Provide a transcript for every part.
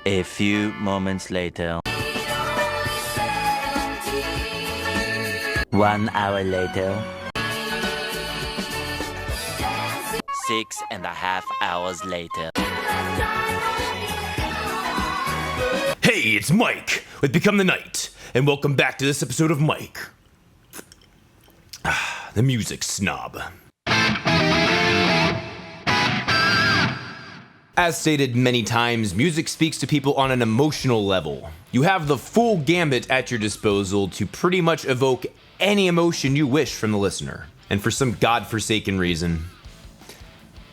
A few moments later. 1 hour later. 6.5 hours later. Hey, it's Mike with Become the Night, and welcome back to this episode of Mike, the music snob. As stated many times, music speaks to people on an emotional level. You have the full gambit at your disposal to pretty much evoke any emotion you wish from the listener. And for some godforsaken reason,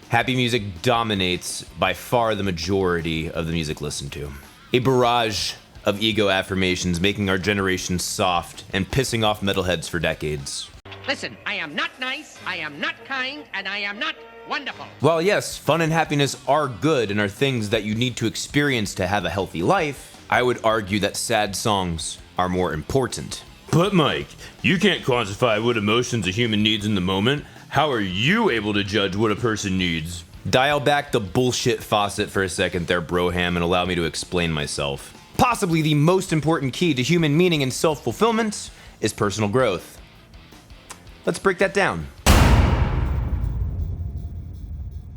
happy music dominates by far the majority of the music listened to. A barrage of ego affirmations making our generation soft and pissing off metalheads for decades. Listen, I am not nice, I am not kind, and I am not wonderful. While yes, fun and happiness are good and are things that you need to experience to have a healthy life, I would argue that sad songs are more important. But Mike, you can't quantify what emotions a human needs in the moment. How are you able to judge what a person needs? Dial back the bullshit faucet for a second there, Broham, and allow me to explain myself. Possibly the most important key to human meaning and self-fulfillment is personal growth. Let's break that down.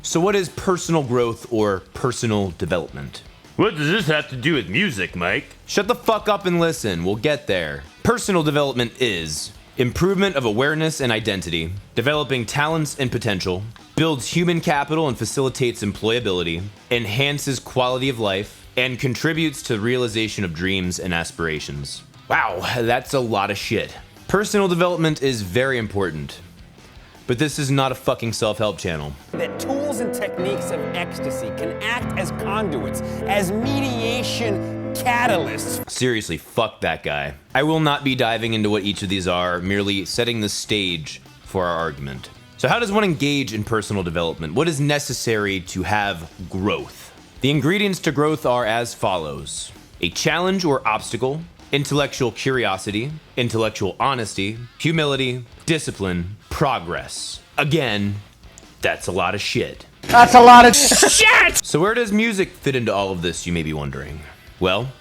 So what is personal growth or personal development? What does this have to do with music, Mike? Shut the fuck up and listen, we'll get there. Personal development is improvement of awareness and identity, developing talents and potential, builds human capital and facilitates employability, enhances quality of life, and contributes to the realization of dreams and aspirations. Wow, that's a lot of shit. Personal development is very important, but this is not a fucking self-help channel. That tools and techniques of ecstasy can act as conduits, as mediation catalysts. Seriously, fuck that guy. I will not be diving into what each of these are, merely setting the stage for our argument. So how does one engage in personal development? What is necessary to have growth? The ingredients to growth are as follows: a challenge or obstacle, intellectual curiosity, intellectual honesty, humility, discipline, progress. Again, that's a lot of shit. That's a lot of shit! So where does music fit into all of this, you may be wondering? Well,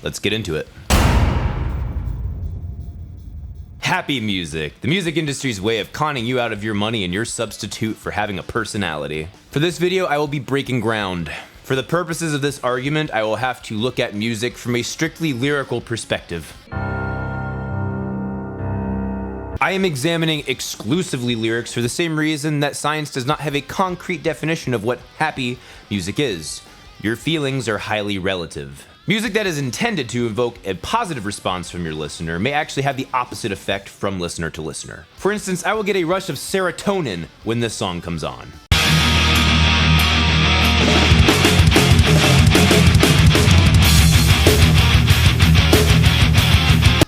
let's get into it. Happy music, the music industry's way of conning you out of your money and your substitute for having a personality. For this video, I will be breaking ground. For the purposes of this argument, I will have to look at music from a strictly lyrical perspective. I am examining exclusively lyrics for the same reason that science does not have a concrete definition of what happy music is. Your feelings are highly relative. Music that is intended to evoke a positive response from your listener may actually have the opposite effect from listener to listener. For instance, I will get a rush of serotonin when this song comes on.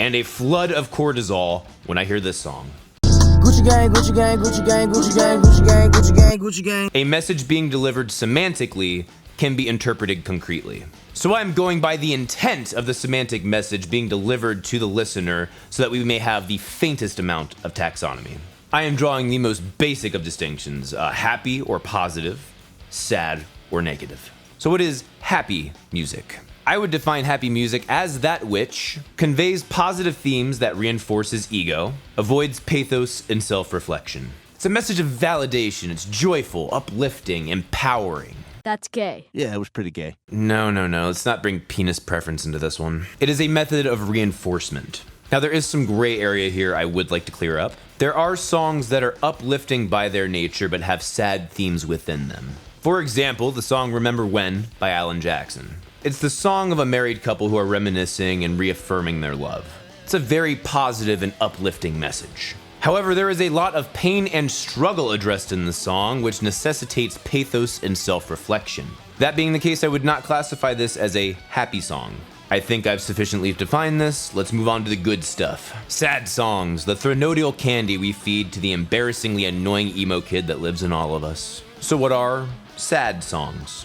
And a flood of cortisol when I hear this song. Gucci gang, Gucci gang, Gucci gang, Gucci gang, Gucci gang, Gucci gang, Gucci gang. A message being delivered semantically can be interpreted concretely. So I'm going by the intent of the semantic message being delivered to the listener so that we may have the faintest amount of taxonomy. I am drawing the most basic of distinctions, happy or positive, sad or negative. So what is happy music? I would define happy music as that which conveys positive themes that reinforces ego, avoids pathos and self-reflection. It's a message of validation, it's joyful, uplifting, empowering. That's gay. Yeah, it was pretty gay. No, let's not bring penis preference into this one. It is a method of reinforcement. Now there is some gray area here I would like to clear up. There are songs that are uplifting by their nature but have sad themes within them. For example, the song Remember When by Alan Jackson. It's the song of a married couple who are reminiscing and reaffirming their love. It's a very positive and uplifting message. However, there is a lot of pain and struggle addressed in the song, which necessitates pathos and self-reflection. That being the case, I would not classify this as a happy song. I think I've sufficiently defined this. Let's move on to the good stuff. Sad songs, the threnodial candy we feed to the embarrassingly annoying emo kid that lives in all of us. So what are sad songs?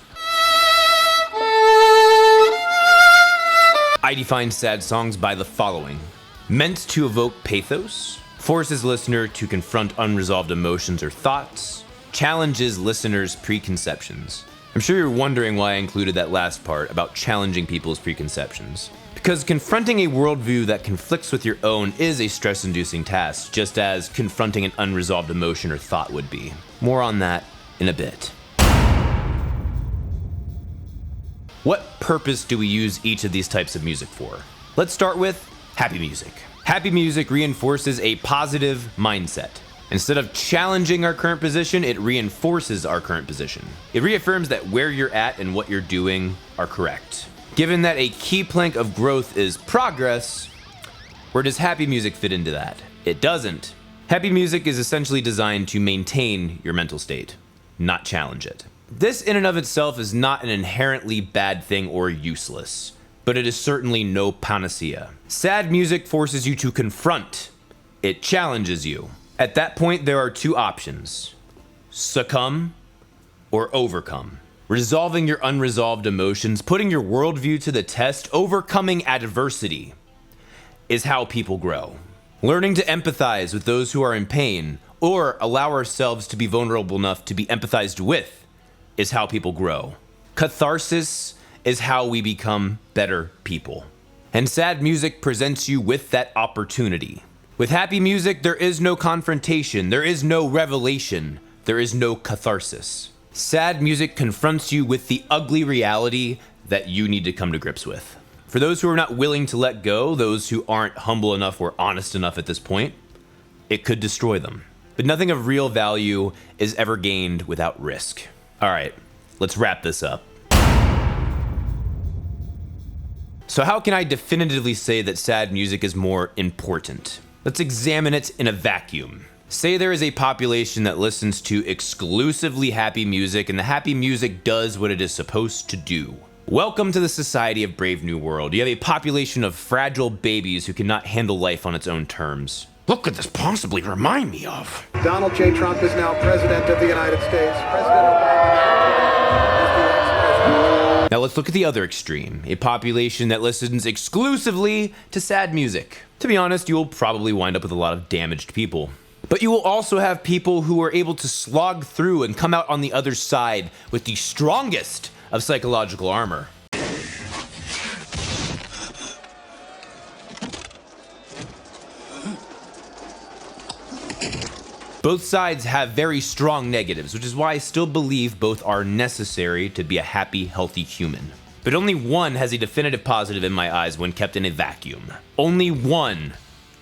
I define sad songs by the following. Meant to evoke pathos, forces listener to confront unresolved emotions or thoughts, challenges listeners' preconceptions. I'm sure you're wondering why I included that last part about challenging people's preconceptions. Because confronting a worldview that conflicts with your own is a stress-inducing task, just as confronting an unresolved emotion or thought would be. More on that in a bit. What purpose do we use each of these types of music for? Let's start with happy music. Happy music reinforces a positive mindset. Instead of challenging our current position, it reinforces our current position. It reaffirms that where you're at and what you're doing are correct. Given that a key plank of growth is progress, where does happy music fit into that? It doesn't. Happy music is essentially designed to maintain your mental state, not challenge it. This in and of itself is not an inherently bad thing or useless, but it is certainly no panacea. Sad music forces you to confront. It challenges you. At that point, there are two options: succumb or overcome. Resolving your unresolved emotions, putting your worldview to the test, overcoming adversity is how people grow. Learning to empathize with those who are in pain, or allow ourselves to be vulnerable enough to be empathized with, is how people grow. Catharsis is how we become better people. And sad music presents you with that opportunity. With happy music, there is no confrontation, there is no revelation, there is no catharsis. Sad music confronts you with the ugly reality that you need to come to grips with. For those who are not willing to let go, those who aren't humble enough or honest enough at this point, it could destroy them. But nothing of real value is ever gained without risk. All right, let's wrap this up. So how can I definitively say that sad music is more important? Let's examine it in a vacuum. Say there is a population that listens to exclusively happy music, and the happy music does what it is supposed to do. Welcome to the society of Brave New World. You have a population of fragile babies who cannot handle life on its own terms. What could this possibly remind me of? Donald J. Trump is now President of the United States. President Obama. Now let's look at the other extreme, a population that listens exclusively to sad music. To be honest, you will probably wind up with a lot of damaged people. But you will also have people who are able to slog through and come out on the other side with the strongest of psychological armor. Both sides have very strong negatives, which is why I still believe both are necessary to be a happy, healthy human. But only one has a definitive positive in my eyes when kept in a vacuum. Only one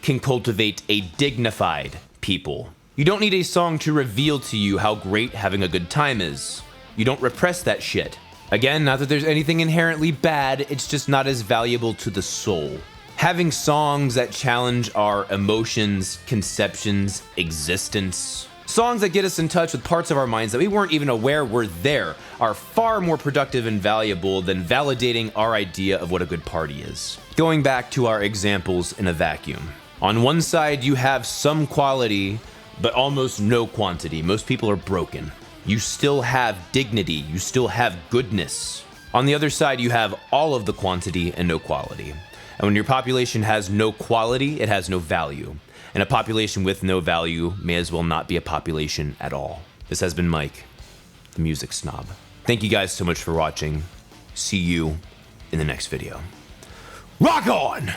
can cultivate a dignified people. You don't need a song to reveal to you how great having a good time is. You don't repress that shit. Again, not that there's anything inherently bad, it's just not as valuable to the soul. Having songs that challenge our emotions, conceptions, existence, songs that get us in touch with parts of our minds that we weren't even aware were there, are far more productive and valuable than validating our idea of what a good party is. Going back to our examples in a vacuum. On one side, you have some quality, but almost no quantity. Most people are broken. You still have dignity. You still have goodness. On the other side, you have all of the quantity and no quality. And when your population has no quality, it has no value. And a population with no value may as well not be a population at all. This has been Mike, the Music Snob. Thank you guys so much for watching. See you in the next video. Rock on!